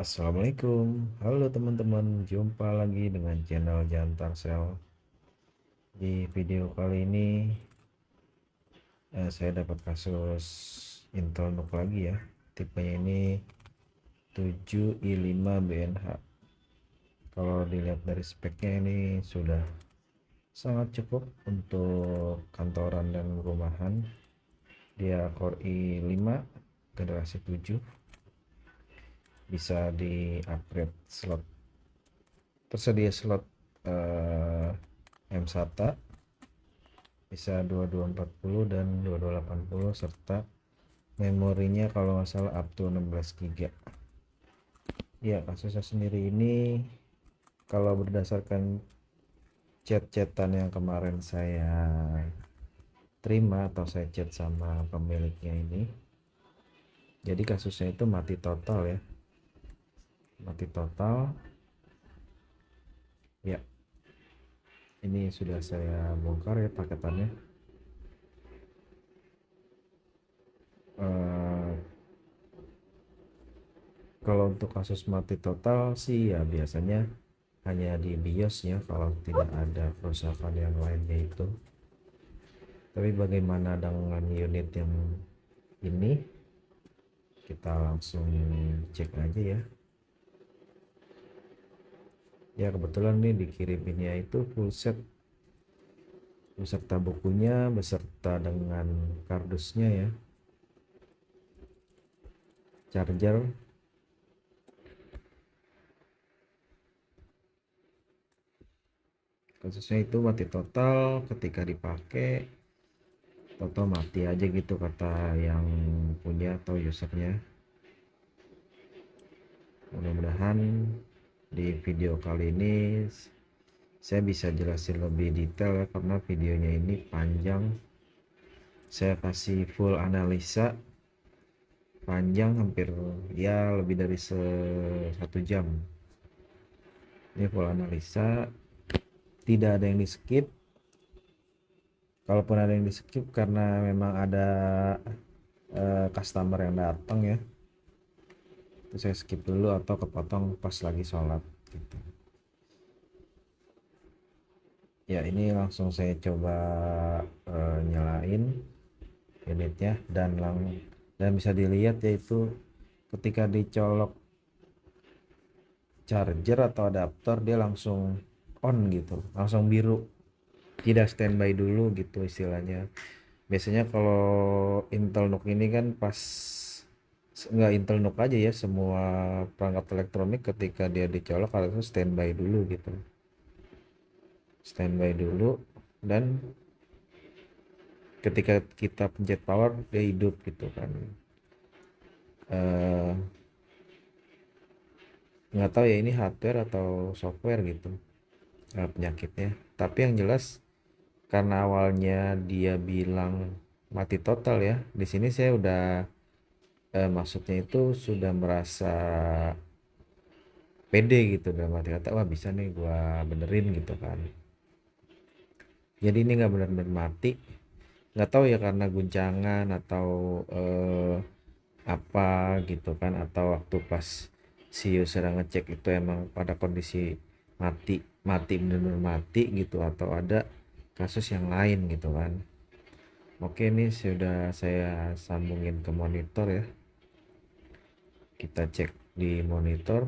Assalamualaikum, halo teman-teman, jumpa lagi dengan channel Jantarsel. Di video kali ini saya dapat kasus Intel NUC lagi ya. Tipenya ini 7i5 BNH. Kalau dilihat dari speknya ini sudah sangat cukup untuk kantoran dan rumahan. Dia Core i5 generasi 7, bisa di upgrade slot, tersedia slot M-SATA, bisa 2240 dan 2280, serta memorinya kalau nggak salah up to 16 GB. Ya, kasusnya sendiri ini kalau berdasarkan chat-chatan yang kemarin saya terima atau saya chat sama pemiliknya ini, jadi kasusnya itu mati total ya, mati total ya. Ini sudah saya bongkar ya paketannya. eh, Kalau untuk kasus mati total sih ya biasanya hanya di BIOS ya, kalau tidak ada kerusakan yang lainnya itu. Tapi bagaimana dengan unit yang ini, kita langsung cek aja ya. Ya kebetulan nih dikiriminnya itu full set beserta bukunya beserta dengan kardusnya ya, charger. Kasusnya itu mati total ketika dipakai, atau mati aja gitu kata yang punya atau usernya. Mudah-mudahan di video kali ini saya bisa jelasin lebih detail ya, karena videonya ini panjang. Saya kasih full analisa panjang, hampir ya lebih dari 1 jam. Ini full analisa, tidak ada yang di skip. Kalaupun ada yang di skip karena memang ada customer yang datang ya, itu saya skip dulu atau kepotong pas lagi sholat gitu. Ya ini langsung saya coba nyalain unitnya, dan bisa dilihat yaitu ketika dicolok charger atau adaptor dia langsung on gitu, langsung biru, tidak standby dulu gitu istilahnya. Biasanya kalau Intel NUC ini kan pas, nggak Intel NUC aja ya, semua perangkat elektronik ketika dia dicolok harus standby dulu gitu, standby dulu, dan ketika kita pencet power dia hidup gitu kan. eh nggak tahu ya ini hardware atau software gitu penyakitnya, tapi yang jelas karena awalnya dia bilang mati total ya, di sini saya udah maksudnya itu sudah merasa pede gitu, dalam arti kata wah bisa nih gua benerin gitu kan. Jadi ini nggak benar-benar mati, nggak tahu ya karena guncangan atau apa gitu kan, atau waktu pas si user ngecek itu emang pada kondisi mati, mati benar-benar mati gitu, atau ada kasus yang lain gitu kan. Oke, ini sudah saya sambungin ke monitor ya. Kita cek di monitor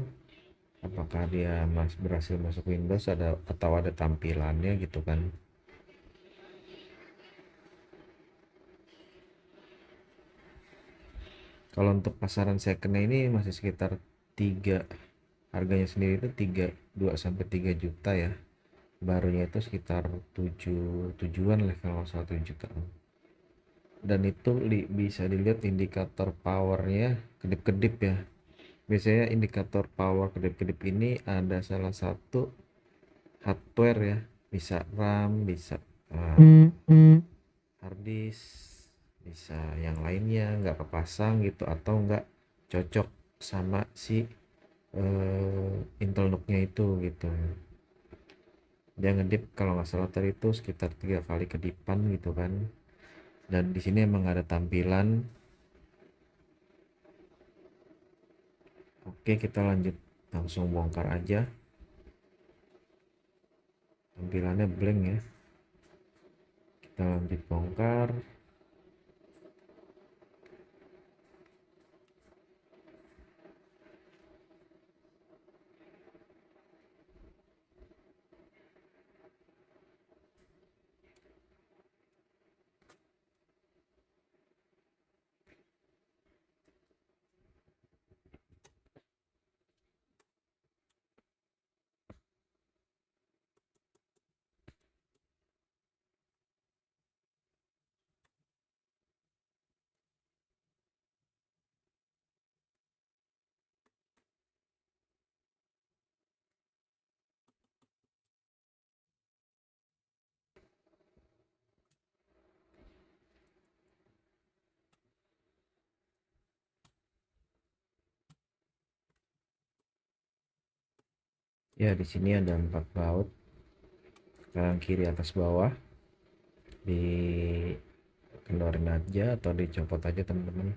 apakah dia berhasil masuk Windows ada atau ada tampilannya gitu kan. Kalau untuk pasaran secondnya ini masih sekitar 3, harganya sendiri itu 2 sampai 3 juta ya. Barunya itu sekitar 7 an lah kalau nggak salah, 7 jutaan. Dan itu bisa dilihat indikator powernya kedip-kedip ya. Biasanya indikator power kedip-kedip ini ada salah satu hardware ya, bisa RAM, bisa hard disk, bisa yang lainnya nggak kepasang gitu, atau nggak cocok sama si Intel NUC-nya itu gitu. Dia ngedip kalau nggak salah tadi itu sekitar 3 kali kedipan gitu kan. Dan di sini emang ada tampilan. Oke, kita lanjut langsung bongkar aja. Tampilannya blank ya. Kita lanjut bongkar. Ya, di sini ada 4 baut, kanan kiri atas bawah. Dikendorin aja atau dicopot aja teman-teman.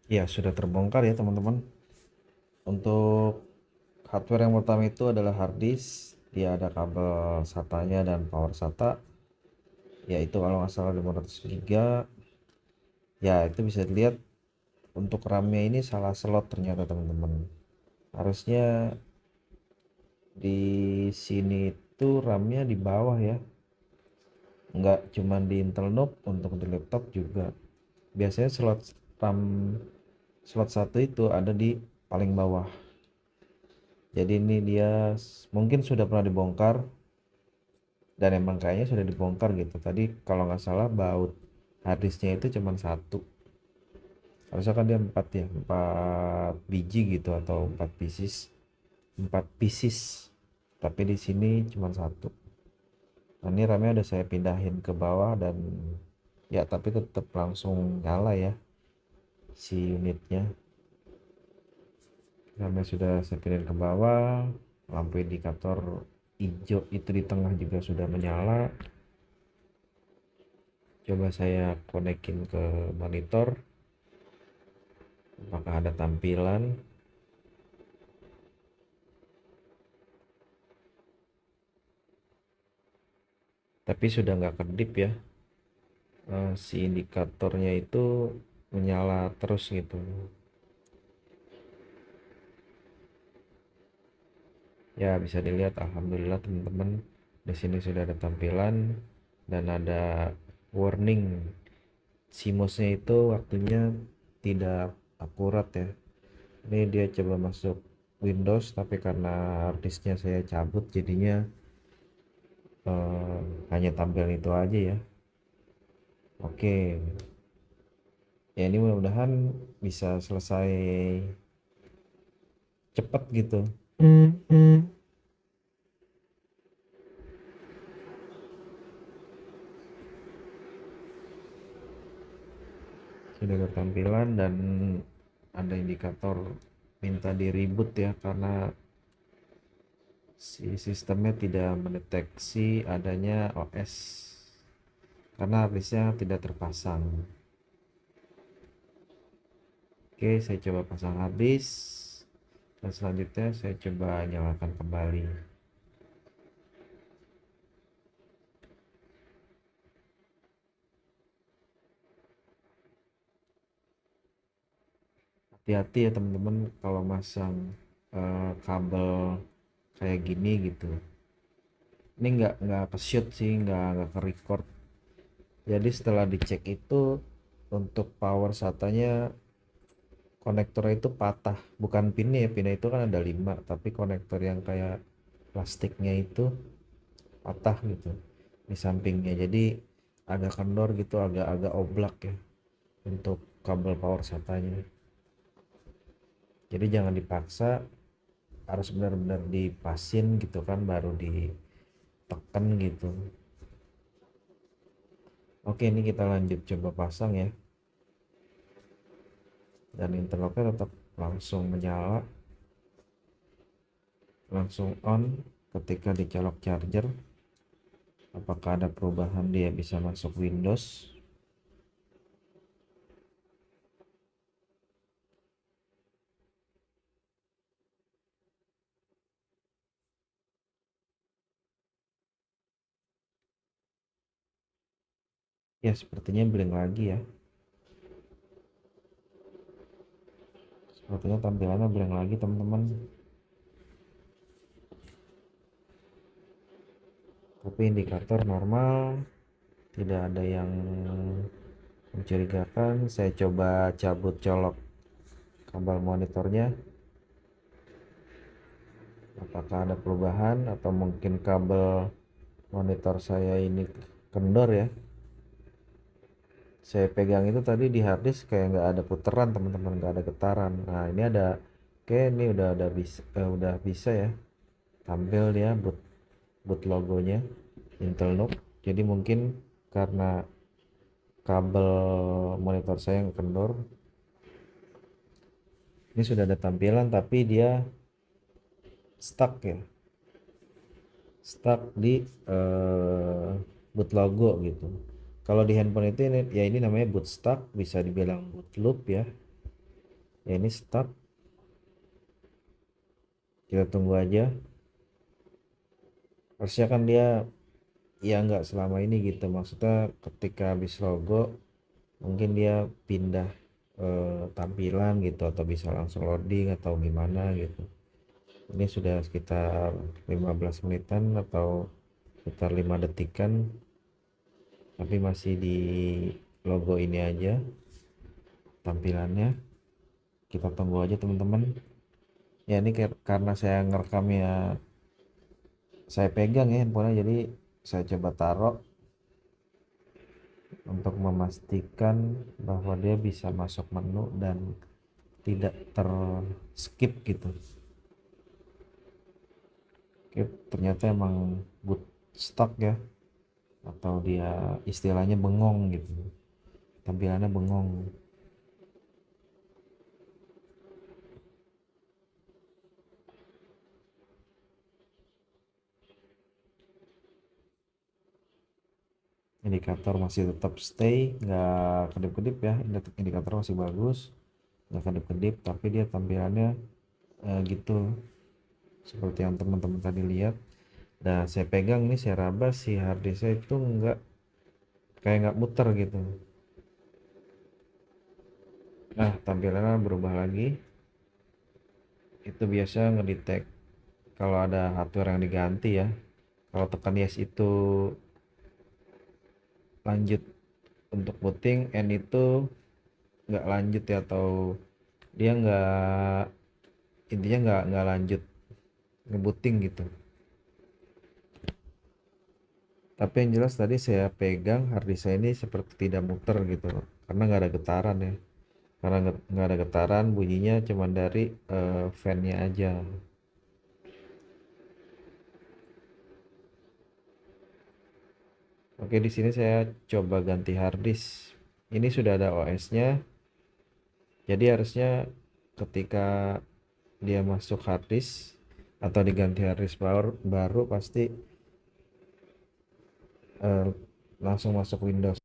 Ya, sudah terbongkar ya teman-teman. Untuk hardware yang pertama itu adalah hard disk. Dia ada kabel SATA-nya dan power SATA, yaitu kalau nggak salah 500 GB. Ya, itu bisa dilihat untuk RAM-nya ini salah slot ternyata teman-teman. Harusnya di sini tuh RAM-nya di bawah ya, nggak cuma di Intel Noob, untuk di laptop juga. Biasanya RAM slot satu itu ada di paling bawah. Jadi ini dia mungkin sudah pernah dibongkar, dan emang kayaknya sudah dibongkar gitu. Tadi kalau nggak salah baut harddisknya itu cuma satu, harusnya kan dia empat ya, 4 biji gitu atau 4 pieces, tapi di sini cuma satu. Nah, ini RAM-nya udah saya pindahin ke bawah dan ya, tapi tetap langsung nyala ya si unitnya. RAM-nya sudah saya pindahin ke bawah, lampu indikator hijau itu di tengah juga sudah menyala. Coba saya konekin ke monitor, apakah ada tampilan. Tapi sudah nggak kedip ya. Si indikatornya itu menyala terus gitu. Ya, bisa dilihat alhamdulillah teman-teman, di sini sudah ada tampilan dan ada warning CMOS-nya itu waktunya tidak akurat ya. Ini dia coba masuk Windows, tapi karena harddisknya saya cabut jadinya eh, hanya tampil itu aja ya. Oke, ya ini mudah-mudahan bisa selesai cepat gitu. Sudah bertampilan dan ada indikator minta di reboot ya, karena si sistemnya tidak mendeteksi adanya OS karena harddisknya tidak terpasang. Oke, saya coba pasang harddisk dan selanjutnya saya coba nyalakan kembali. Hati-hati ya teman-teman kalau masang kabel kayak gini gitu. Ini nggak ke shoot sih, nggak ke record. Jadi setelah dicek itu untuk power SATA-nya, konektor itu patah, bukan pinnya ya. Pinnya itu kan ada 5, tapi konektor yang kayak plastiknya itu patah gitu di sampingnya, jadi agak kendor gitu, agak-agak oblak ya untuk kabel power SATA-nya. Jadi jangan dipaksa, harus benar-benar dipasin gitu kan, baru ditekan gitu. Oke, ini kita lanjut coba pasang ya, dan interlocknya tetap langsung menyala. langsung on ketika dicolok charger. Apakah ada perubahan dia bisa masuk Windows? Ya sepertinya blank lagi ya. Sepertinya tampilannya blank lagi teman-teman. Tapi indikator normal, tidak ada yang mencurigakan. Saya coba cabut colok kabel monitornya. Apakah ada perubahan atau mungkin kabel monitor saya ini kendor ya. Saya pegang itu tadi di harddisk kayak nggak ada puteran teman-teman, nggak ada getaran. Nah ini ada, oke ini udah bisa ya, tampil dia boot logonya Intel NUC. Jadi mungkin karena kabel monitor saya yang kendor, ini sudah ada tampilan tapi dia stuck ya, stuck di boot logo gitu. Kalau di handphone itu ini, ya ini namanya boot stuck, bisa dibilang boot loop ya. Ya ini stuck, kita tunggu aja. Harusnya kan dia ya nggak selama ini gitu, maksudnya ketika habis logo mungkin dia pindah tampilan gitu atau bisa langsung loading atau gimana gitu. Ini sudah sekitar 15 menitan atau sekitar 5 detikan tapi masih di logo ini aja tampilannya. Kita tunggu aja teman-teman. Ya ini karena saya ngerekamnya saya pegang ya handphonenya, jadi saya coba taruh untuk memastikan bahwa dia bisa masuk menu dan tidak ter skip gitu. Oke, ternyata emang boot stuck ya, atau dia istilahnya bengong gitu, tampilannya bengong. Indikator masih tetap stay, nggak kedip-kedip ya, indikator masih bagus, nggak kedip-kedip, tapi dia tampilannya gitu seperti yang teman-teman tadi lihat. Nah saya pegang ini, saya raba si harddisk saya itu nggak, kayak nggak muter gitu. Nah tampilannya berubah lagi. Itu biasa ngedetect kalau ada hardware yang diganti ya. Kalau tekan yes itu lanjut untuk booting, N itu nggak lanjut ya, atau dia nggak, intinya nggak lanjut ngebooting gitu. Tapi yang jelas tadi saya pegang harddisk saya ini seperti tidak muter gitu karena nggak ada getaran ya. Karena nggak ada getaran, bunyinya cuma dari fan-nya aja. Oke, di sini saya coba ganti harddisk. Ini sudah ada OS-nya, jadi harusnya ketika dia masuk harddisk atau diganti harddisk baru pasti eh, langsung masuk Windows.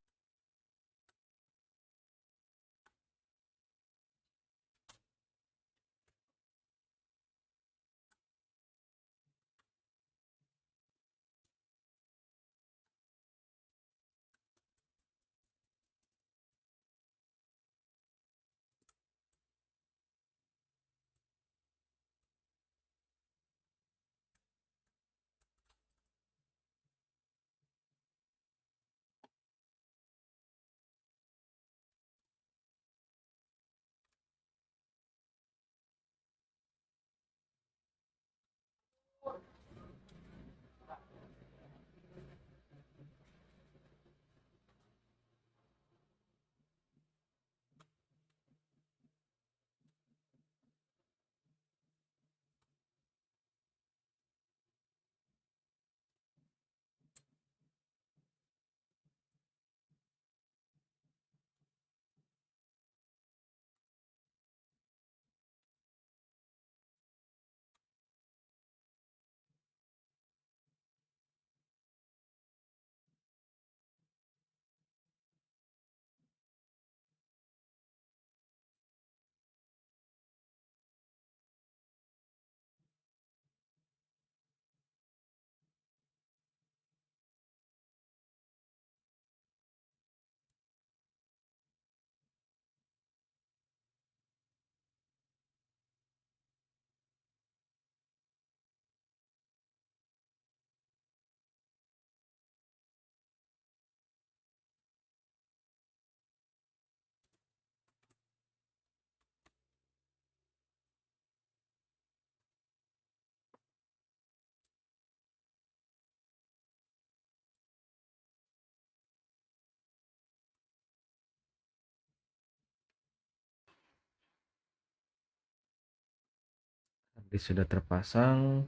Sudah terpasang,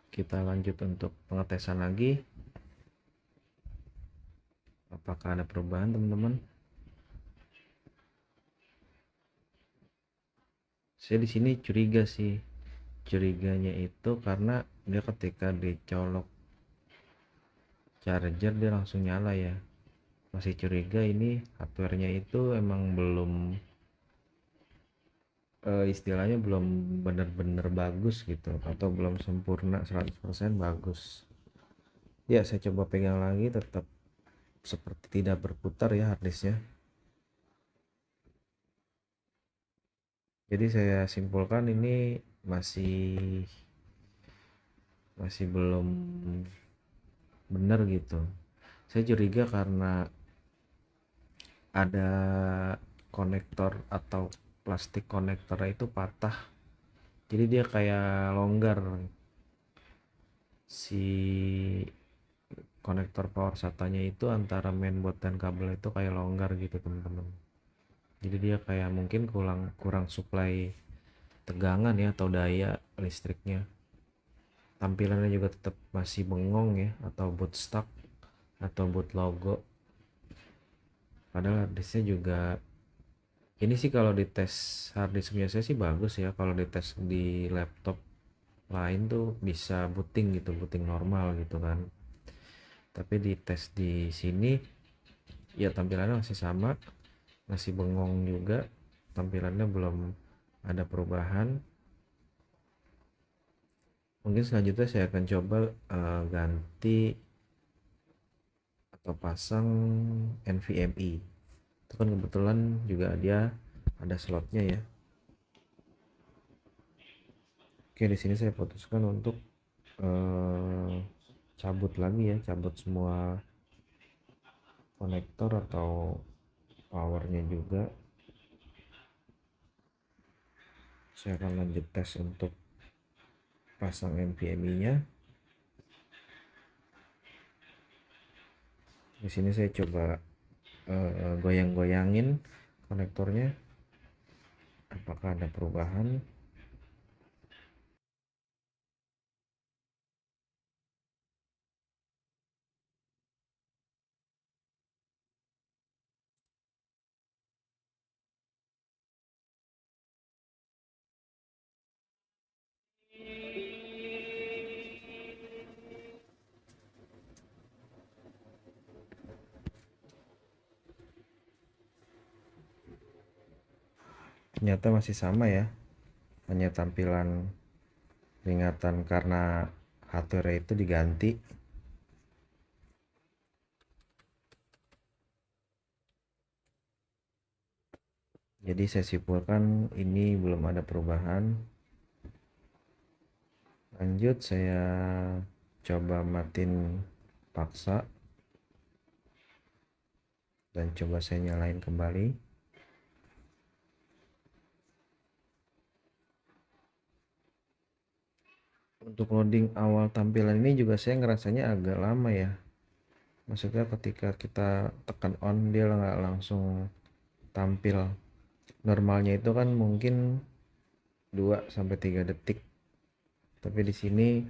kita lanjut untuk pengetesan lagi. Apakah ada perubahan teman-teman? Saya di sini curiga sih. Curiganya itu karena dia ketika dicolok charger dia langsung nyala ya. Masih curiga ini hardware-nya itu emang belum istilahnya belum benar-benar bagus gitu, atau belum sempurna 100% bagus. Ya, saya coba pegang lagi, tetap seperti tidak berputar ya harddisknya. Jadi saya simpulkan ini masih masih belum benar gitu. Saya curiga karena ada konektor atau plastik konektor itu patah, jadi dia kayak longgar, si konektor power SATA-nya itu antara mainboard dan kabel itu kayak longgar gitu teman-teman. Jadi dia kayak mungkin kurang kurang suplai tegangan ya, atau daya listriknya. Tampilannya juga tetap masih bengong ya, atau boot stuck atau boot logo. Padahal harddisknya juga ini sih, kalau di tes harddisk punya saya sih bagus ya. Kalau di tes di laptop lain tuh bisa booting gitu, booting normal gitu kan. Tapi di tes di sini ya tampilannya masih sama, masih bengong juga. Tampilannya belum ada perubahan. Mungkin selanjutnya saya akan coba ganti atau pasang NVMe. Itu kan kebetulan juga dia ada slotnya ya. Oke, di sini saya putuskan untuk cabut lagi ya, cabut semua konektor atau powernya juga. Saya akan lanjut tes untuk pasang NVMe nya. Di sini saya coba goyang-goyangin konektornya, apakah ada perubahan. Ternyata masih sama ya, hanya tampilan peringatan karena hardware itu diganti. Jadi saya simpulkan ini belum ada perubahan. Lanjut, saya coba matiin paksa dan coba saya nyalain kembali. Untuk loading awal tampilan ini juga saya ngerasanya agak lama ya. Maksudnya ketika kita tekan on dia nggak langsung tampil. Normalnya itu kan mungkin 2 sampai 3 detik. Tapi di sini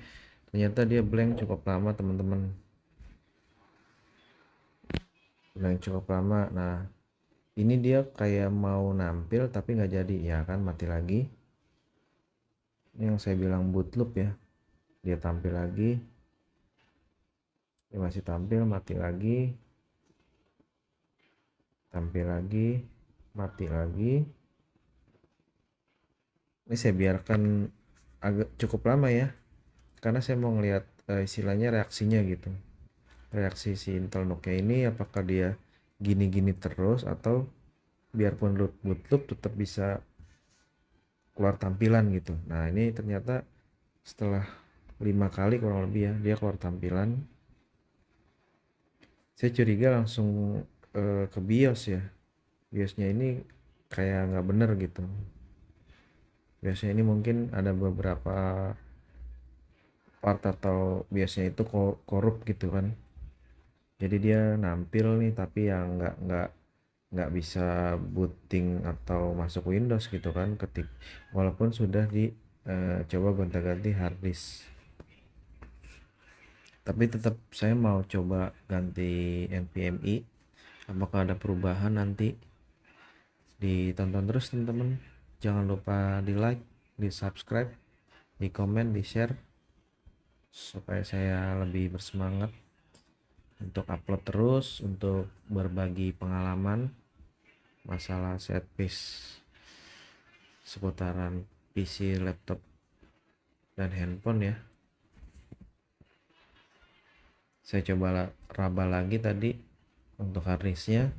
ternyata dia blank cukup lama teman-teman. Blank cukup lama. Nah, ini dia kayak mau nampil tapi nggak jadi ya kan, mati lagi. Ini yang saya bilang boot loop ya. Dia tampil lagi, dia masih tampil, mati lagi, tampil lagi, mati lagi. Ini saya biarkan agak cukup lama ya, karena saya mau ngelihat istilahnya reaksinya gitu, reaksi si Intel Nokia ini, apakah dia gini-gini terus atau biarpun boot loop tetap bisa keluar tampilan gitu. Nah ini ternyata setelah 5 kali kurang lebih ya dia keluar tampilan. Saya curiga langsung ke BIOS ya. BIOSnya ini kayak nggak bener gitu. Biasanya ini mungkin ada beberapa part atau biasanya itu korup gitu kan. Jadi dia nampil nih tapi yang nggak bisa booting atau masuk Windows gitu kan, ketik walaupun sudah di coba gonta-ganti hard disk, tapi tetap saya mau coba ganti NVMe. Apakah ada perubahan nanti? Ditonton terus teman-teman, jangan lupa di like, di subscribe, di komen, di share, supaya saya lebih bersemangat untuk upload terus, untuk berbagi pengalaman masalah set piece seputaran PC, laptop, dan handphone ya. Saya coba raba lagi tadi untuk harddisknya,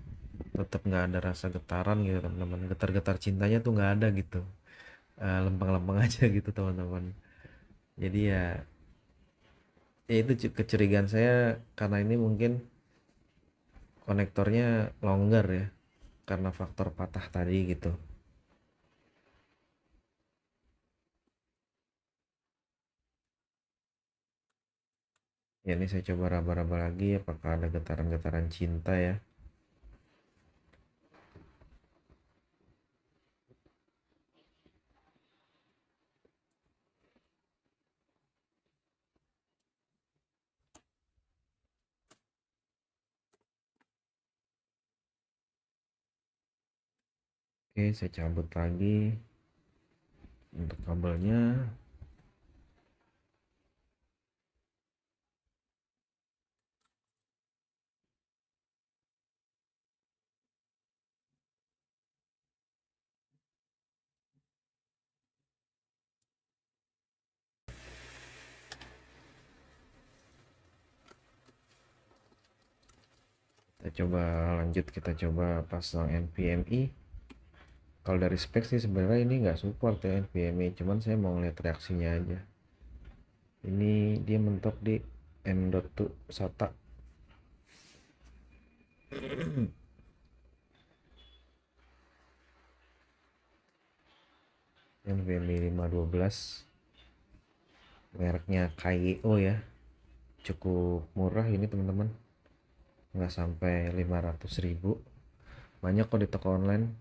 tetap nggak ada rasa getaran gitu teman-teman. Getar-getar cintanya tuh nggak ada gitu. Lempeng-lempeng aja gitu teman-teman. Jadi ya itu kecurigaan saya, karena ini mungkin konektornya longgar ya, karena faktor patah tadi gitu. Ya ini saya coba raba-raba lagi, apakah ada getaran-getaran cinta ya. Oke, saya cabut lagi untuk kabelnya. Kita coba pasang NVMe. Kalau dari spek sih sebenarnya ini nggak support ya NVMe, cuman saya mau lihat reaksinya aja. Ini dia mentok di M.2 SATA. NVMe 512, mereknya KIO ya, cukup murah ini teman-teman, nggak sampai 500.000. Banyak kok di toko online,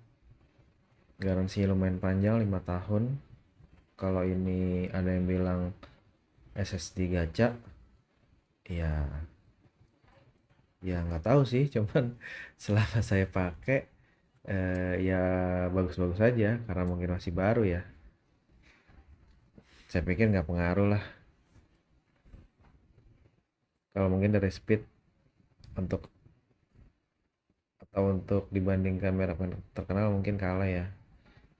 garansinya lumayan panjang, 5 tahun. Kalau ini ada yang bilang SSD gacha, ya ya nggak tahu sih, cuman selama saya pakai ya bagus-bagus aja, karena mungkin masih baru ya. Saya pikir nggak pengaruh lah. Kalau mungkin dari speed, untuk untuk dibandingkan merek terkenal mungkin kalah ya.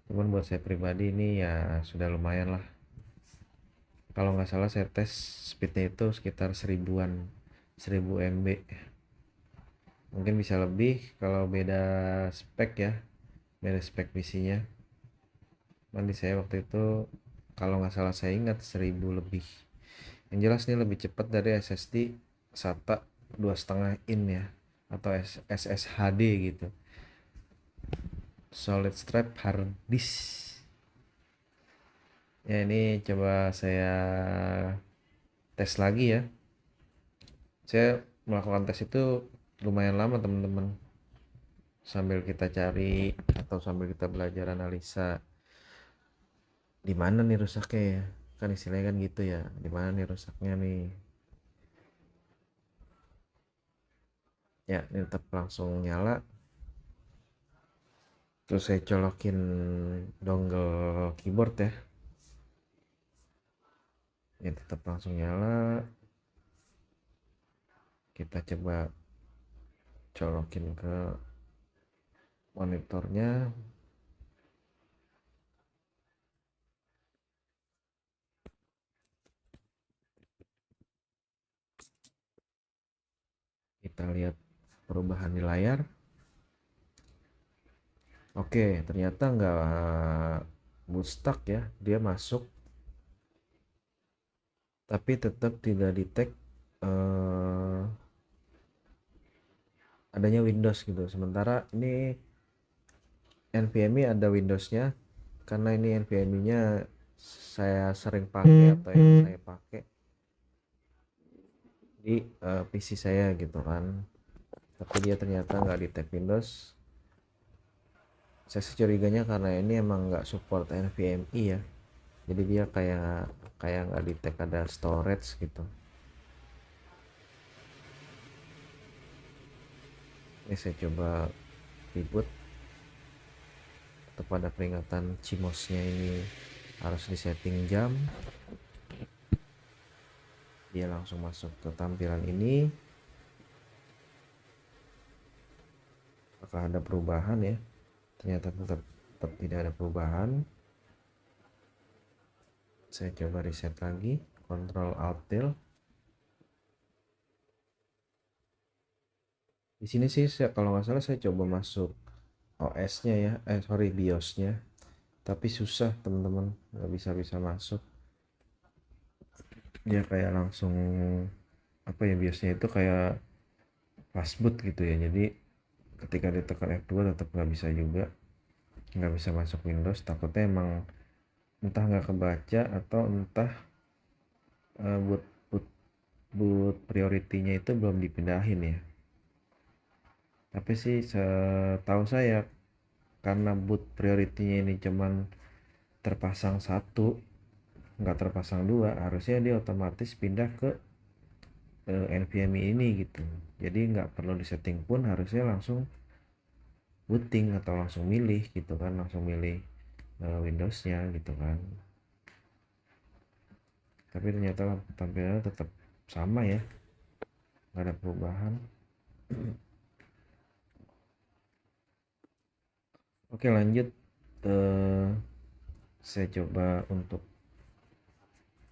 Cuman buat saya pribadi ini ya sudah lumayan lah. Kalau nggak salah saya tes speednya itu sekitar 1000-an, 1000 MB. Mungkin bisa lebih kalau beda spek ya, beda spek PC-nya. Cuman di saya waktu itu kalau nggak salah saya ingat 1000 lebih. Yang jelas ini lebih cepat dari SSD SATA 2,5 in ya, atau SSHD gitu, solid state hard disk. Ya ini coba saya tes lagi ya. Saya melakukan tes itu lumayan lama teman-teman, sambil kita cari atau sambil kita belajar analisa di mana nih rusaknya ya, kan istilahnya kan gitu ya, di mana nih rusaknya nih. Ya ini tetap langsung nyala, terus saya colokin dongle keyboard ya. Ya tetap langsung nyala. Kita coba colokin ke monitornya. Kita lihat perubahan di layar. Oke, ternyata nggak boot stuck ya, dia masuk, tapi tetap tidak detect adanya Windows gitu. Sementara ini NVMe ada Windowsnya, karena ini NVMe-nya saya sering pakai atau yang saya pakai di PC saya gitu kan. Tapi dia ternyata nggak detect Windows. Saya curiganya karena ini emang nggak support NVMe ya. jadi dia kayak nggak detect ada storage gitu. Ini saya coba reboot, tetap ada peringatan CMOS-nya ini harus disetting jam. Dia langsung masuk ke tampilan ini. Apakah ada perubahan ya? Ternyata tetap tidak ada perubahan. Saya coba reset lagi, Ctrl Alt Del. Di sini sih kalau nggak salah saya coba masuk OS-nya ya, sorry, BIOS-nya, tapi susah teman-teman, nggak bisa masuk. Dia kayak langsung apa ya, BIOS-nya itu kayak fastboot gitu ya, jadi ketika ditekan F2 tetap nggak bisa juga, nggak bisa masuk Windows. Takutnya emang entah nggak kebaca atau entah boot boot boot priority-nya itu belum dipindahin ya. Tapi sih setahu saya karena boot priority-nya ini cuman terpasang satu, nggak terpasang dua, harusnya dia otomatis pindah ke NVMe ini gitu. Jadi nggak perlu disetting pun, harusnya langsung booting atau langsung milih gitu kan, langsung milih Windows-nya gitu kan. Tapi ternyata tampilannya tetap sama ya, nggak ada perubahan. Oke, lanjut. eh, saya coba untuk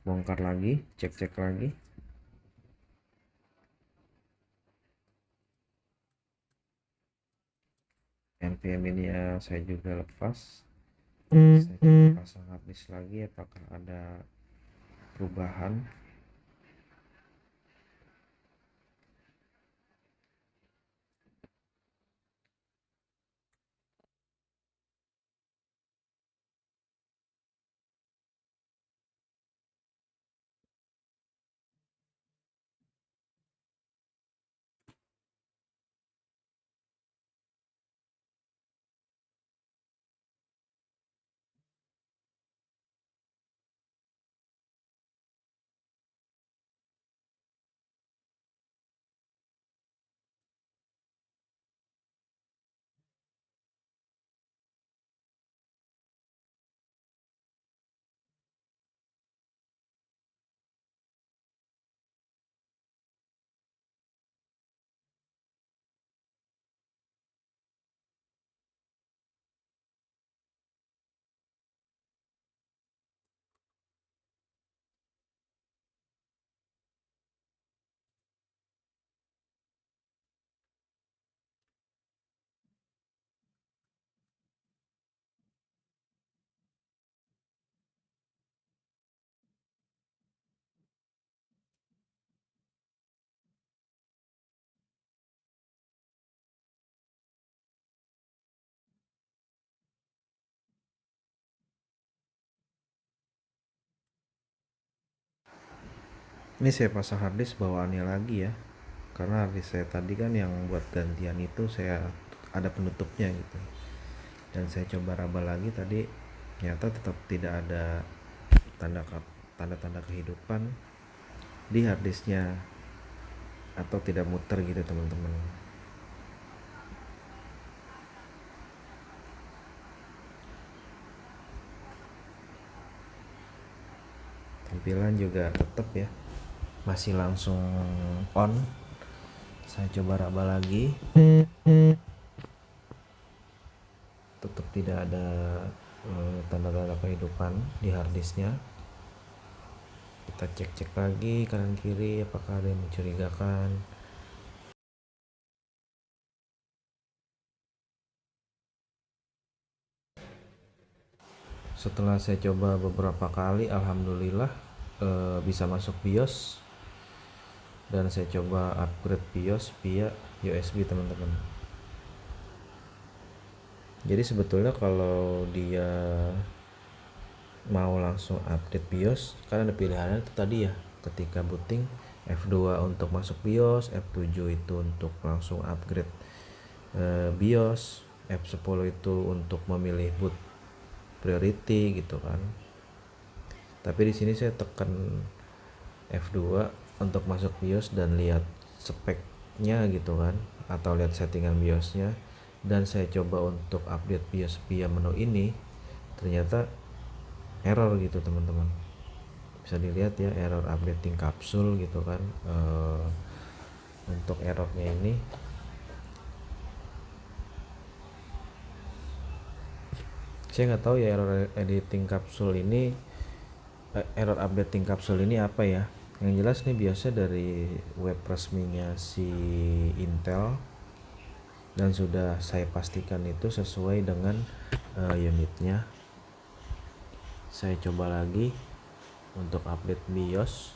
bongkar lagi, cek lagi. NVMe ini ya saya juga lepas. Saya coba pasang harddisk lagi, apakah ada perubahan. Ini saya pasang harddisk bawaannya lagi ya, karena harddisk saya tadi kan yang buat gantian itu saya ada penutupnya gitu. Dan saya coba raba lagi tadi, ternyata tetap tidak ada tanda-tanda kehidupan di harddisknya, atau tidak muter gitu teman-teman. Tampilan juga tetap ya, masih langsung on. Saya coba raba lagi, tetap tidak ada tanda-tanda kehidupan di harddisknya. Kita cek lagi kanan kiri apakah ada yang mencurigakan. Setelah saya coba beberapa kali, alhamdulillah bisa masuk BIOS, dan saya coba upgrade BIOS via USB teman-teman. Jadi sebetulnya kalau dia mau langsung update BIOS kan ada pilihannya itu tadi ya, ketika booting F2 untuk masuk BIOS, F7 itu untuk langsung upgrade BIOS, F10 itu untuk memilih boot priority gitu kan. Tapi di sini saya tekan F2 untuk masuk BIOS dan lihat speknya gitu kan, atau lihat settingan BIOSnya, dan saya coba untuk update BIOS via menu ini, ternyata error gitu teman-teman. Bisa dilihat ya, error updating kapsul gitu kan. Untuk errornya ini saya nggak tahu ya, error editing kapsul ini error updating kapsul ini apa ya. Yang jelas nih biasa dari web resminya si Intel, dan sudah saya pastikan itu sesuai dengan unitnya. Saya coba lagi untuk update BIOS,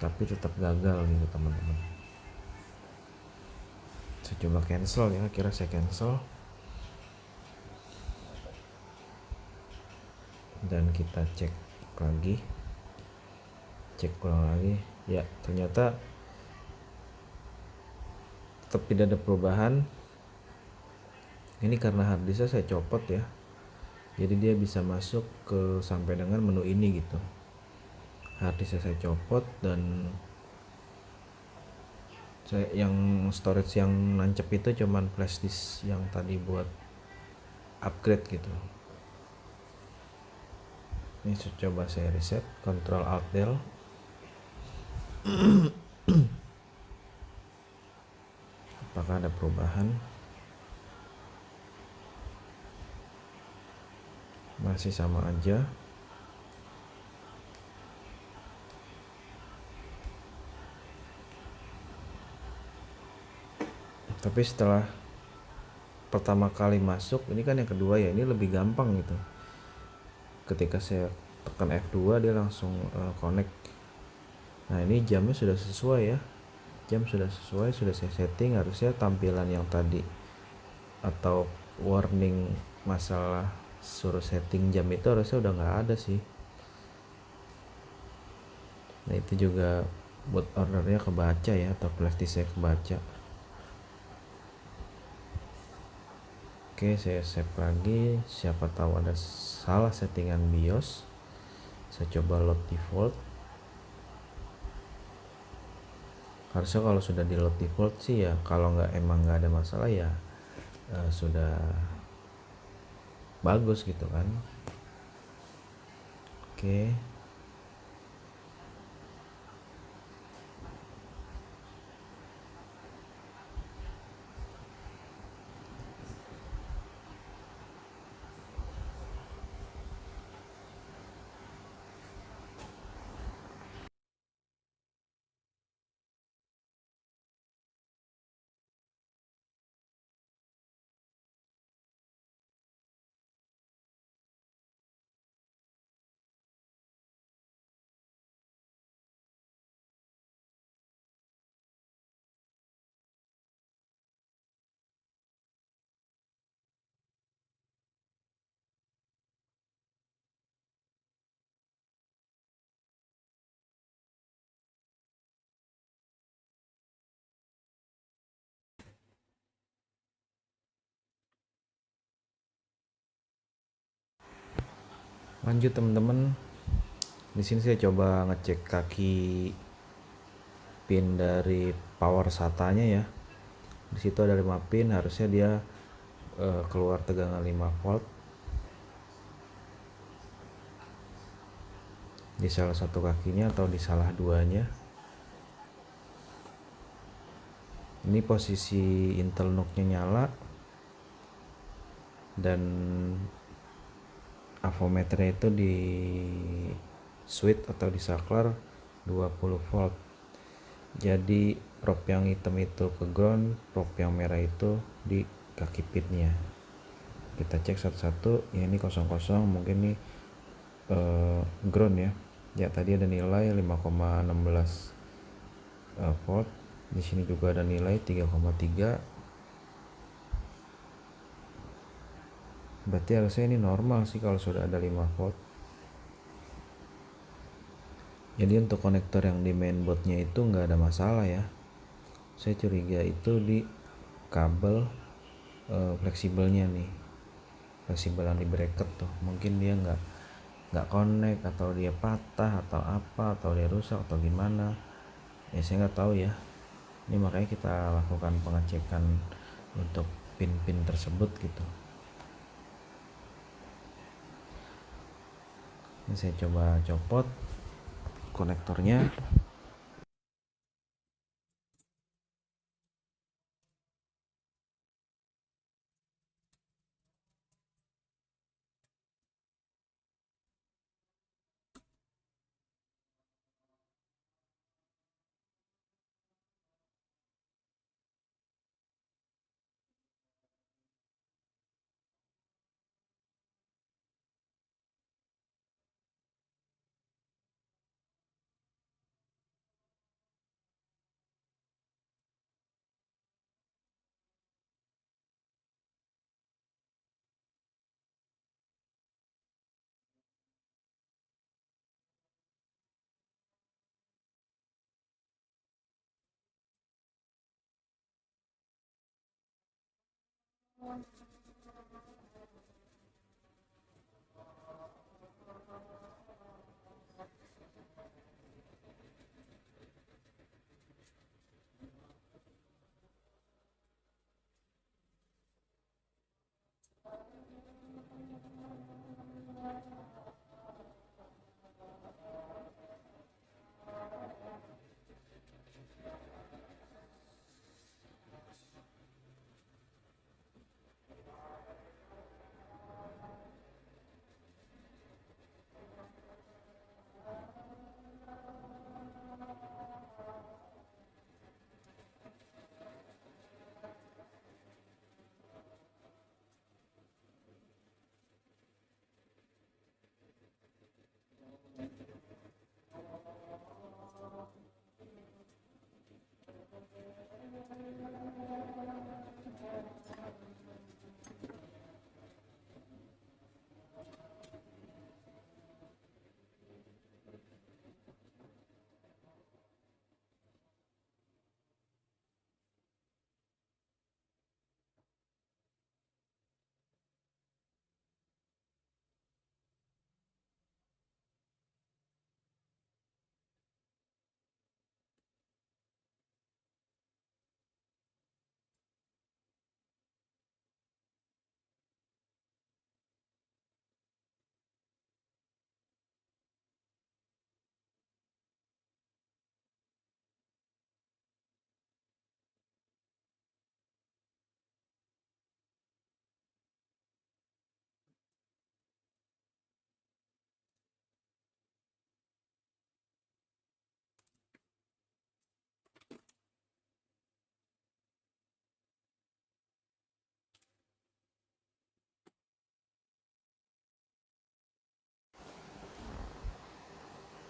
tapi tetap gagal gitu teman-teman. Saya coba cancel ya, kira saya cancel, dan kita cek lagi, cek ulang lagi. Ya, ternyata tetap tidak ada perubahan. Ini karena harddisknya saya copot ya, jadi dia bisa masuk ke sampai dengan menu ini gitu. Harddisknya saya copot, dan saya yang storage yang nancep itu cuman flash disk yang tadi buat upgrade gitu. Ini coba saya reset, Ctrl Alt Del. Apakah ada perubahan? Masih sama aja. Tapi setelah pertama kali masuk, ini kan yang kedua ya, ini lebih gampang gitu. Ketika saya tekan F2 dia langsung connect. Nah, ini jamnya sudah sesuai ya. Jam sudah sesuai, sudah saya setting. Harusnya tampilan yang tadi atau warning masalah suruh setting jam itu harusnya udah nggak ada sih. Nah, itu juga buat ordernya kebaca ya, atau flashdisk saya kebaca. Oke, saya save lagi, siapa tahu ada salah settingan BIOS. Saya coba load default. Harusnya kalau sudah di load default sih ya, kalau emang nggak ada masalah ya sudah bagus gitu kan. Oke, lanjut teman-teman. Di sini saya coba ngecek kaki pin dari power SATA-nya ya. Di situ ada 5 pin, harusnya dia keluar tegangan 5 volt di salah satu kakinya atau di salah duanya. Ini posisi Intel NUC-nya nyala, dan avometernya itu di switch atau di saklar 20 volt. Jadi probe yang hitam itu ke ground, probe yang merah itu di kaki pinnya. Kita cek satu-satu. Ya, ini 00, mungkin nih ground ya. Ya, tadi ada nilai 5,16 volt. Di sini juga ada nilai 3,3. Berarti harusnya ini normal sih kalau sudah ada 5 volt. Jadi untuk konektor yang di mainboardnya itu nggak ada masalah ya. Saya curiga itu di kabel fleksibelnya nih, fleksibel yang di bracket tuh, mungkin dia nggak nggak connect atau dia patah atau apa atau dia rusak atau gimana ya, saya nggak tahu ya. Ini makanya kita lakukan pengecekan untuk pin-pin tersebut gitu. Ini saya coba copot konektornya.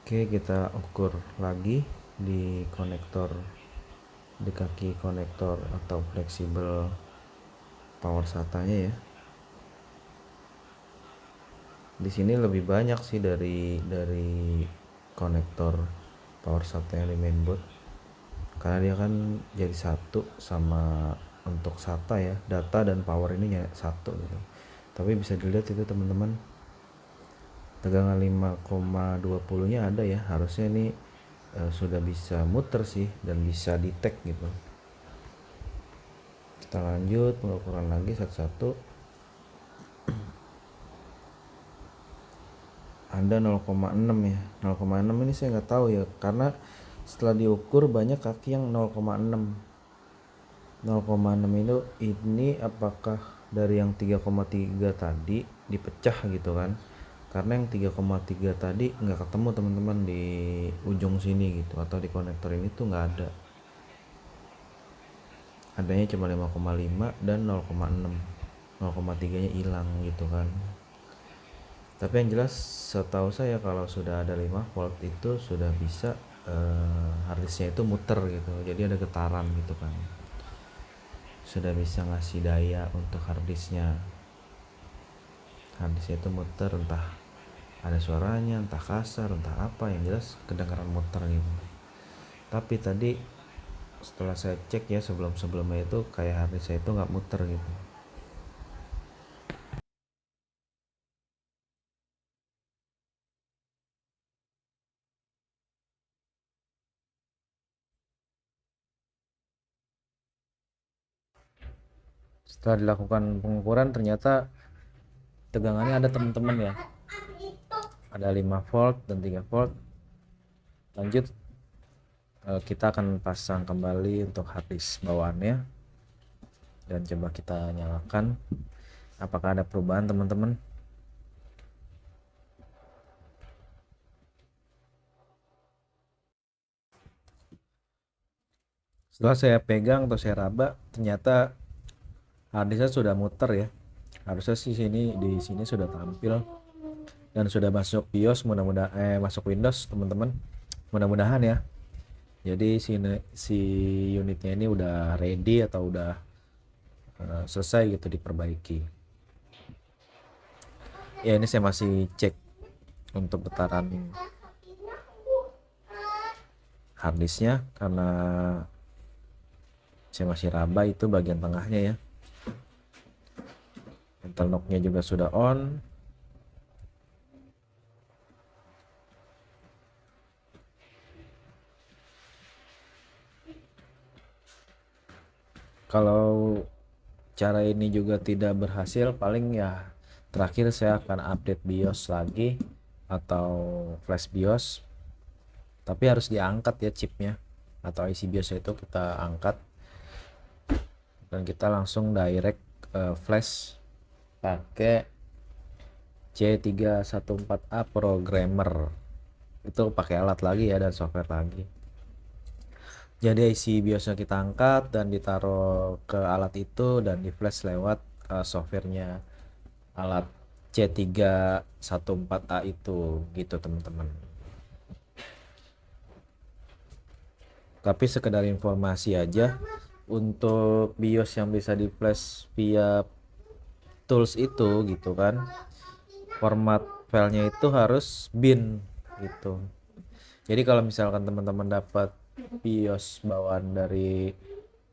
Oke, kita ukur lagi di konektor, di kaki konektor atau fleksibel power SATA-nya ya. Di sini lebih banyak sih dari konektor power SATA yang di mainboard, karena dia kan jadi satu sama untuk SATA ya, data dan power ini ya satu gitu. Tapi bisa dilihat itu teman-teman, tegangan 5,20 nya ada ya, harusnya ini sudah bisa muter sih dan bisa detect gitu. Kita lanjut pengukuran lagi satu-satu. Ada 0,6 ya, 0,6 ini saya nggak tahu ya, karena setelah diukur banyak kaki yang 0,6. 0,6 itu ini apakah dari yang 3,3 tadi dipecah gitu kan, karena yang 3,3 tadi nggak ketemu teman-teman di ujung sini gitu, atau di konektor ini tuh nggak ada, adanya cuma 5,5 dan 0,6, 0,3 nya hilang gitu kan. Tapi yang jelas setahu saya kalau sudah ada 5 volt itu sudah bisa harddisknya itu muter gitu, jadi ada getaran gitu kan, sudah bisa ngasih daya untuk harddisknya itu muter, entah ada suaranya, entah kasar, entah apa, yang jelas kedengaran muter gitu. Tapi tadi setelah saya cek ya, sebelumnya itu kayak harddisk saya itu nggak muter gitu. Setelah dilakukan pengukuran ternyata tegangannya ada teman-teman ya, ada 5 volt dan 3 volt. Lanjut, kita akan pasang kembali untuk harddisk bawaannya dan coba kita nyalakan apakah ada perubahan teman-teman. Setelah saya pegang atau saya raba, ternyata harddisknya sudah muter ya. Harusnya sih di sini sudah tampil dan sudah masuk BIOS, mudah-mudahan masuk Windows teman-teman, mudah-mudahan ya. Jadi si unitnya ini udah ready atau udah selesai gitu diperbaiki. Ya ini saya masih cek untuk getaran harddisknya karena saya masih raba itu bagian tengahnya ya. Internal knocknya juga sudah on. Kalau cara ini juga tidak berhasil, paling ya terakhir saya akan update BIOS lagi atau flash BIOS, tapi harus diangkat ya chipnya atau IC BIOS itu kita angkat dan kita langsung direct flash pakai C314A Programmer. Itu pakai alat lagi ya dan software lagi. Jadi IC BIOSnya kita angkat dan ditaruh ke alat itu dan di flash lewat softwarenya alat C314A itu gitu teman-teman. Tapi sekedar informasi aja, untuk BIOS yang bisa di flash via tools itu gitu kan, format filenya itu harus bin gitu. Jadi kalau misalkan teman-teman dapat BIOS bawaan dari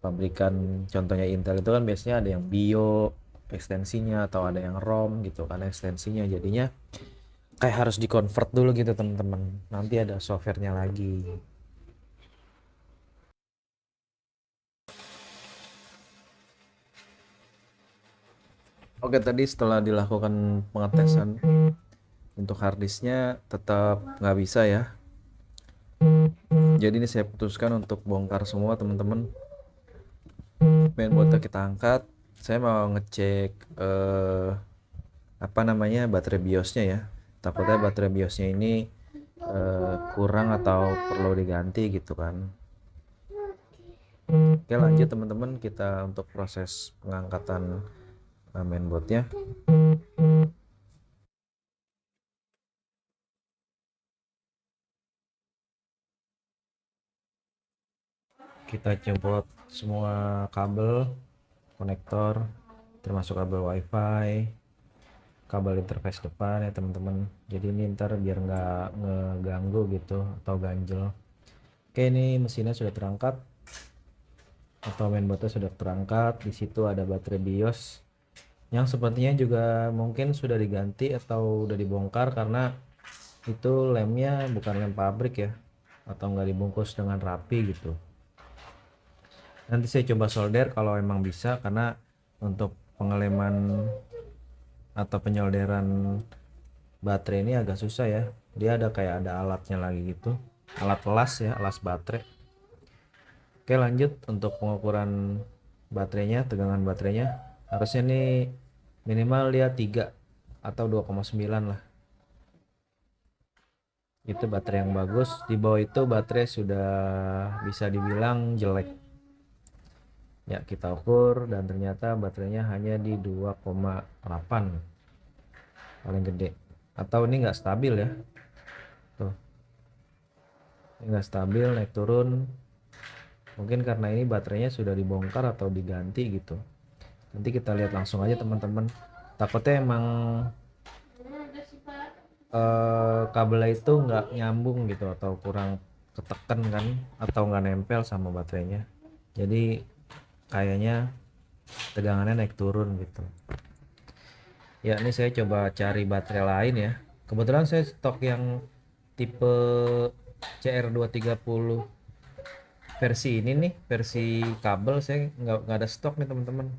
pabrikan contohnya Intel itu kan biasanya ada yang BIO ekstensinya atau ada yang ROM gitu kan ekstensinya, jadinya kayak harus di-convert dulu gitu teman-teman, nanti ada softwarenya lagi. Oke, tadi setelah dilakukan pengetesan untuk harddisknya tetap nggak bisa ya, jadi ini saya putuskan untuk bongkar semua teman-teman. Mainboardnya kita angkat, saya mau ngecek apa namanya baterai BIOSnya ya, takutnya baterai BIOSnya ini kurang atau perlu diganti gitu kan. Oke lanjut teman-teman, kita untuk proses pengangkatan mainboardnya. Kita copot semua kabel konektor termasuk kabel wifi, kabel interface depan ya teman-teman, jadi ini ntar biar nggak ngeganggu gitu atau ganjel. Oke, ini mesinnya sudah terangkat atau mainboardnya sudah terangkat. Di situ ada baterai BIOS yang sepertinya juga mungkin sudah diganti atau udah dibongkar karena itu lemnya bukan lem pabrik ya, atau nggak dibungkus dengan rapi gitu. Nanti saya coba solder kalau emang bisa, karena untuk pengeleman atau penyolderan baterai ini agak susah ya, dia ada kayak ada alatnya lagi gitu, alat las ya, las baterai. Oke lanjut, untuk pengukuran baterainya, tegangan baterainya harusnya nih minimal dia 3 atau 2,9 lah, itu baterai yang bagus. Di bawah itu baterai sudah bisa dibilang jelek ya. Kita ukur dan ternyata baterainya hanya di 2,8 paling gede, atau ini enggak stabil ya, tuh ini enggak stabil, naik turun. Mungkin karena ini baterainya sudah dibongkar atau diganti gitu. Nanti kita lihat langsung aja teman-teman, takutnya emang kabelnya itu nggak nyambung gitu atau kurang ketekan kan, atau nggak nempel sama baterainya, jadi kayaknya tegangannya naik turun gitu ya. Ini saya coba cari baterai lain ya, kebetulan saya stok yang tipe CR230 versi ini nih, versi kabel saya nggak ada stok nih teman-teman.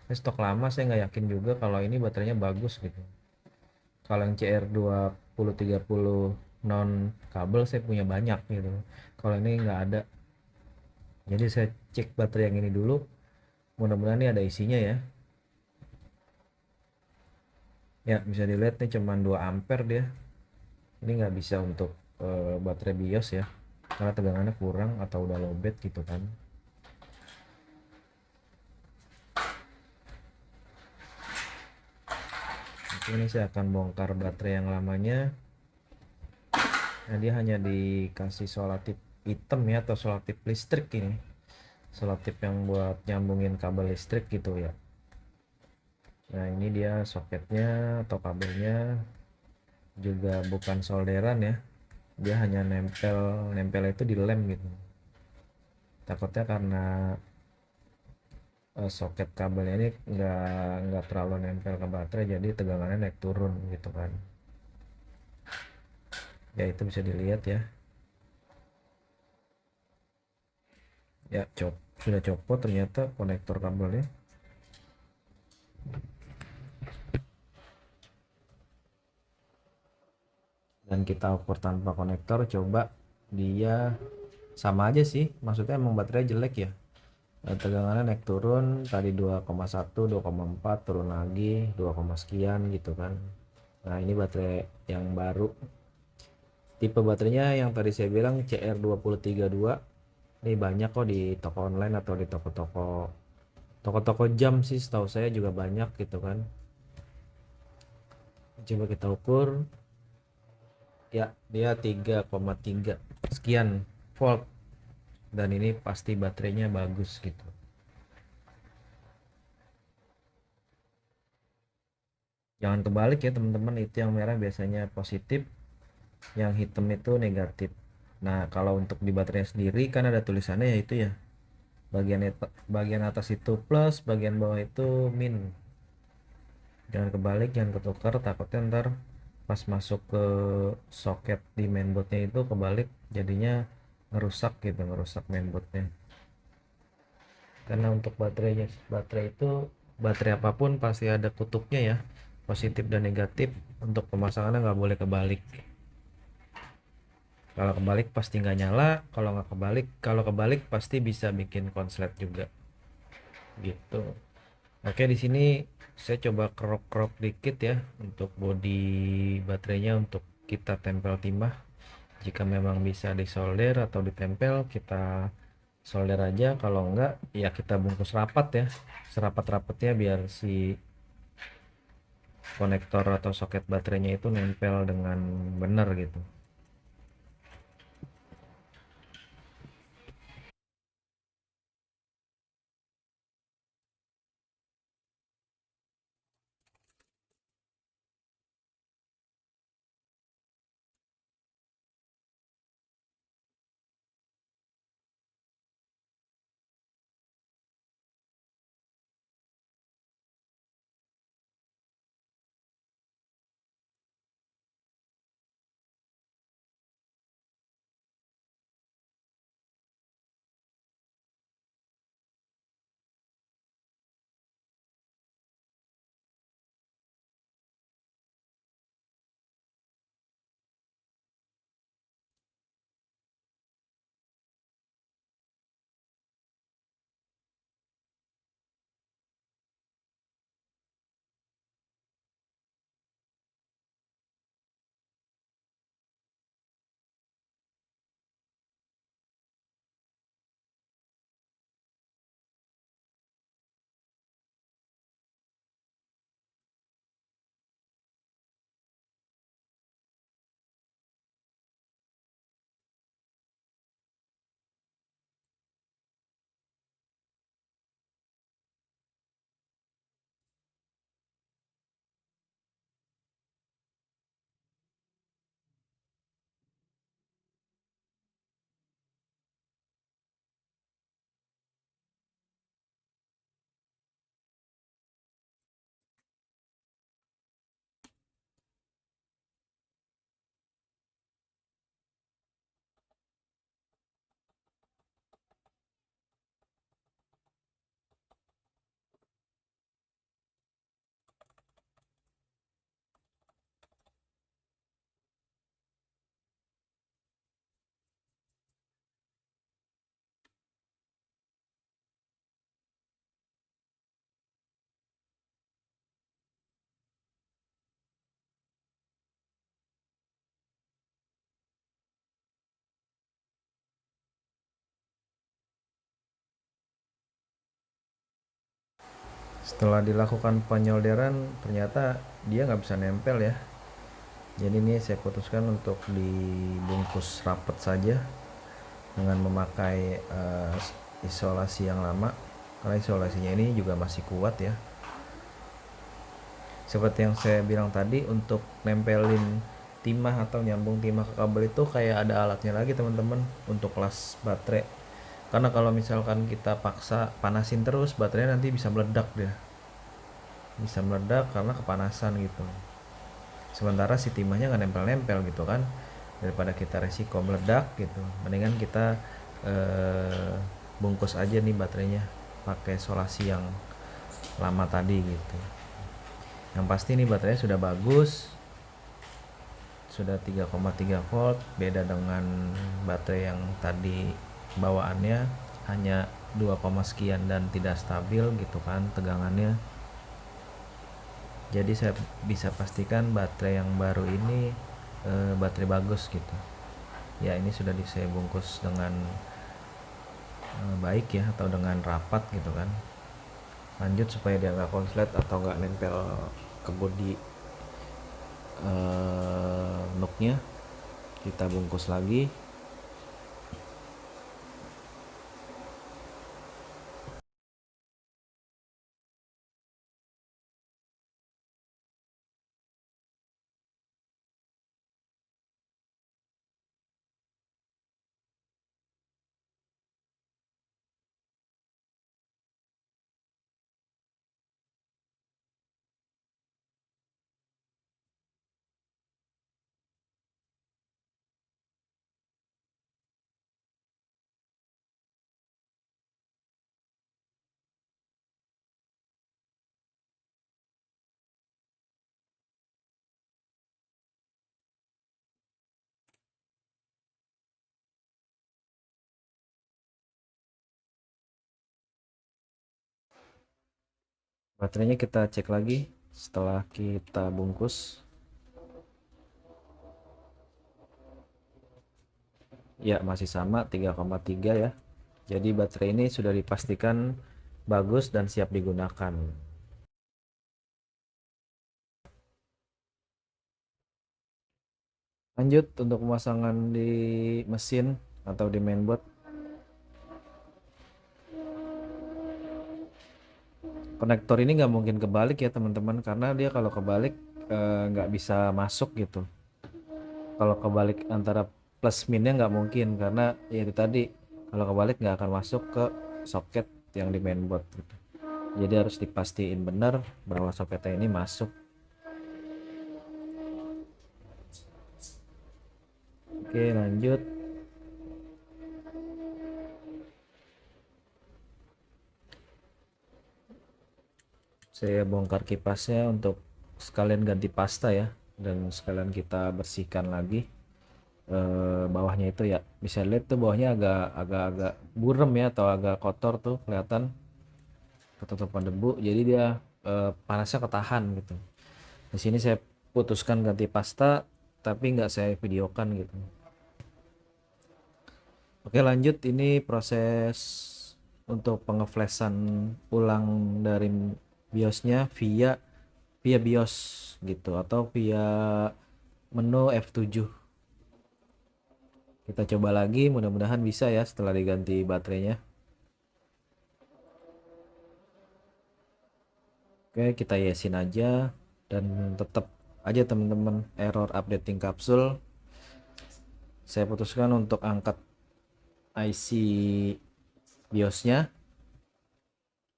Ini stok lama, saya nggak yakin juga kalau ini baterainya bagus gitu. Kalau yang CR2030 non kabel saya punya banyak gitu. Kalau ini nggak ada. Jadi saya cek baterai yang ini dulu. Mudah-mudahan ini ada isinya ya. Ya bisa dilihat nih cuman 2 ampere dia. Ini nggak bisa untuk baterai BIOS ya. Karena tegangannya kurang atau udah lowbat gitu kan. Oke, ini saya akan bongkar baterai yang lamanya. Nah, dia hanya dikasih solatip hitam ya, atau solatip listrik ini. Solatip yang buat nyambungin kabel listrik gitu ya. Nah, ini dia soketnya atau kabelnya, juga bukan solderan ya. Dia hanya nempel, nempel itu di lem gitu. Takutnya karena soket kabelnya ini nggak terlalu nempel ke baterai, jadi tegangannya naik turun gitu kan. Ya itu bisa dilihat ya. Ya sudah copot ternyata konektor kabelnya. Dan kita ukur tanpa konektor, coba dia sama aja sih, maksudnya emang baterai jelek ya. Tegangannya naik turun, tadi 2,1 2,4 turun lagi 2, sekian gitu kan. Nah ini baterai yang baru, tipe baterainya yang tadi saya bilang CR2032. Ini banyak kok di toko online atau di toko-toko jam sih, setahu saya juga banyak gitu kan. Coba kita ukur. Ya, dia 3,3 sekian volt, dan ini pasti baterainya bagus gitu. Jangan kebalik ya teman-teman, itu yang merah biasanya positif, yang hitam itu negatif. Nah, kalau untuk di baterai sendiri kan ada tulisannya ya itu ya. Bagian atas itu plus, bagian bawah itu min. Jangan kebalik, jangan ketukar, takutnya ntar pas masuk ke soket di mainboardnya itu kebalik, jadinya ngerusak gitu, ngerusak mainboardnya. Karena untuk baterai itu, baterai apapun pasti ada kutubnya ya, positif dan negatif. Untuk pemasangannya nggak boleh kebalik. Kalau kebalik pasti nggak nyala, kalau kebalik pasti bisa bikin konslet juga gitu. Oke, di sini saya coba kerok-kerok dikit ya untuk bodi baterainya, untuk kita tempel timah. Jika memang bisa disolder atau ditempel, kita solder aja. Kalau enggak, ya kita bungkus rapat ya, serapat-rapatnya, biar si konektor atau soket baterainya itu nempel dengan benar gitu. Setelah dilakukan penyolderan ternyata dia nggak bisa nempel ya. Jadi ini saya putuskan untuk dibungkus rapat saja dengan memakai isolasi yang lama, karena isolasinya ini juga masih kuat ya. Seperti yang saya bilang tadi, untuk nempelin timah atau nyambung timah ke kabel itu kayak ada alatnya lagi teman-teman untuk kelas baterai. Karena kalau misalkan kita paksa panasin terus, baterainya nanti bisa meledak dia. Bisa meledak karena kepanasan gitu. Sementara si timahnya nggak nempel-nempel gitu kan. Daripada kita resiko meledak gitu, mendingan kita bungkus aja nih baterainya pakai isolasi yang lama tadi gitu. Yang pasti nih baterainya sudah bagus, sudah 3,3 volt, beda dengan baterai yang tadi bawaannya hanya 2, sekian dan tidak stabil gitu kan tegangannya. Jadi saya bisa pastikan baterai yang baru ini baterai bagus gitu ya. Ini sudah saya bungkus dengan baik ya, atau dengan rapat gitu kan. Lanjut supaya dia nggak konslet atau nggak nempel ke bodi nuknya, kita bungkus lagi. Baterainya kita cek lagi setelah kita bungkus. Ya, masih sama 3,3 ya. Jadi baterai ini sudah dipastikan bagus dan siap digunakan. Lanjut untuk pemasangan di mesin atau di mainboard. Konektor ini nggak mungkin kebalik ya teman-teman, karena dia kalau kebalik nggak bisa masuk gitu. Kalau kebalik antara plus minnya nggak mungkin, karena ya itu tadi, kalau kebalik nggak akan masuk ke soket yang di mainboard gitu. Jadi harus dipastiin benar bahwa soketnya ini masuk. Oke, lanjut. Saya bongkar kipasnya untuk sekalian ganti pasta ya, dan sekalian kita bersihkan lagi bawahnya itu ya. Bisa lihat tuh bawahnya agak burem ya, atau agak kotor tuh kelihatan ketutupan debu. Jadi dia panasnya ketahan gitu. Di sini saya putuskan ganti pasta, tapi nggak saya videokan gitu. Oke, lanjut. Ini proses untuk pengeflashan ulang dari BIOSnya via BIOS gitu, atau via menu F7. Kita coba lagi, mudah-mudahan bisa ya setelah diganti baterainya. Oke, kita yesin aja, dan tetap aja teman-teman error updating kapsul. Saya putuskan untuk angkat IC BIOSnya,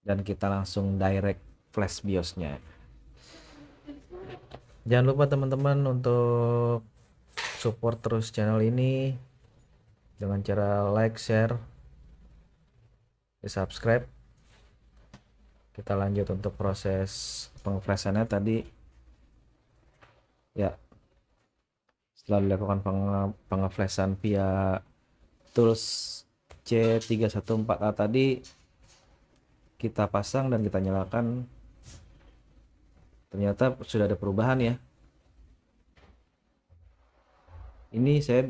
dan kita langsung direct flash BIOSnya. Jangan lupa teman-teman untuk support terus channel ini dengan cara like, share, subscribe. Kita lanjut untuk proses pengeflashannya tadi ya. Setelah dilakukan pengeflashan via tools C314A tadi, kita pasang dan kita nyalakan. Ternyata sudah ada perubahan ya. Ini saya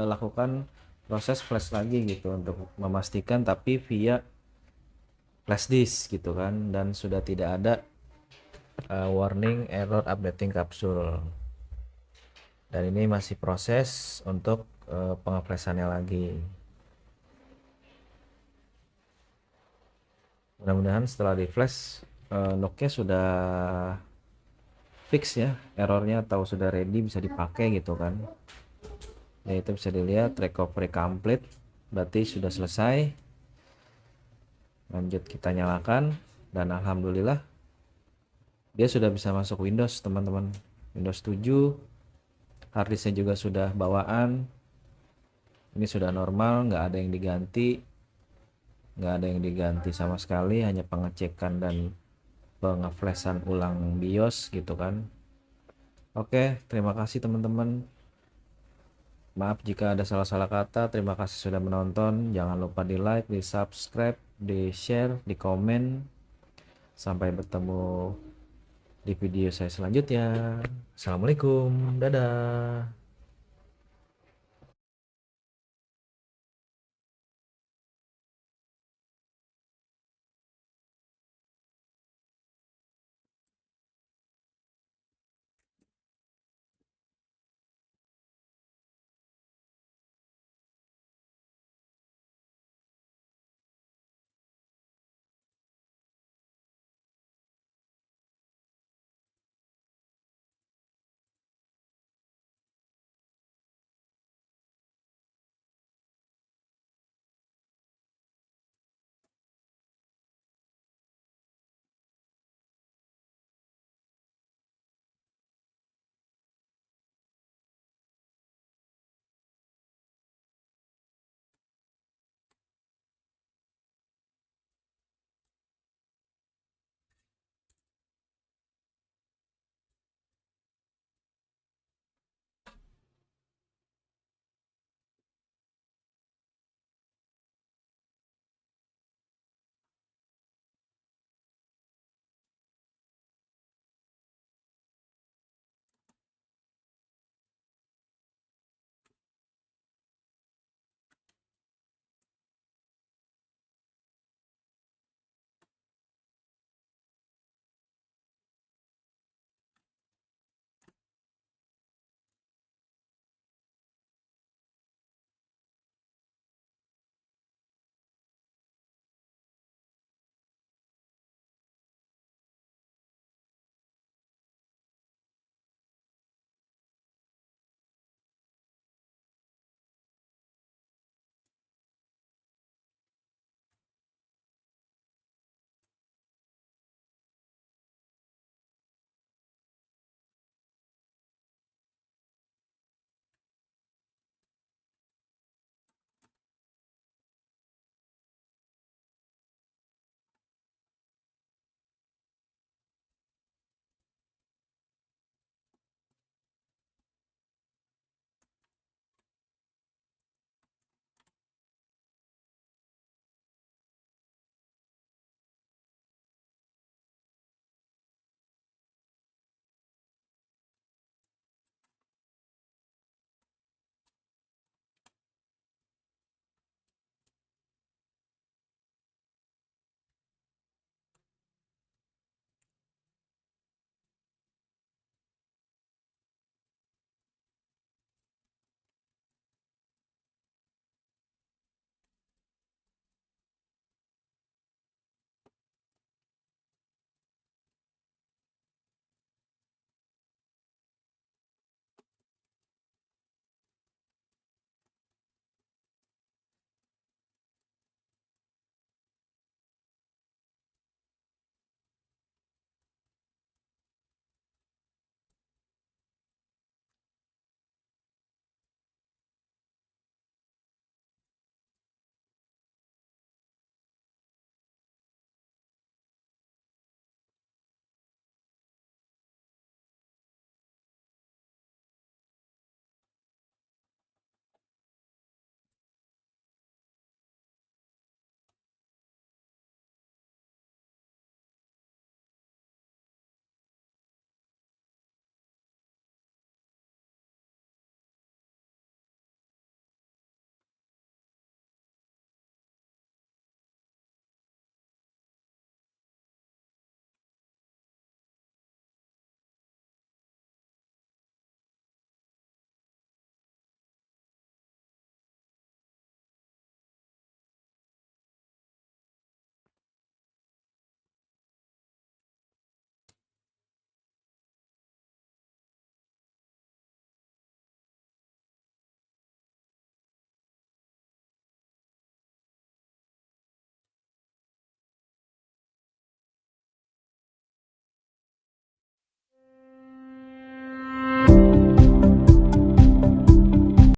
lakukan proses flash lagi gitu untuk memastikan, tapi via flash disk gitu kan, dan sudah tidak ada warning error updating kapsul. Dan ini masih proses untuk pengeflashannya lagi. Mudah-mudahan setelah di flash Nokia sudah fix ya errornya, atau sudah ready bisa dipakai gitu kan. Ya itu bisa dilihat recovery complete, berarti sudah selesai. Lanjut kita nyalakan, dan alhamdulillah dia sudah bisa masuk Windows teman-teman. Windows 7, harddisknya juga sudah bawaan. Ini sudah normal, nggak ada yang diganti, sama sekali, hanya pengecekan dan pengeflashan ulang BIOS gitu kan. Oke, terima kasih teman-teman. Maaf jika ada salah-salah kata. Terima kasih sudah menonton. Jangan lupa di like, di subscribe, di share, di komen. Sampai bertemu di video saya selanjutnya. Assalamualaikum, dadah.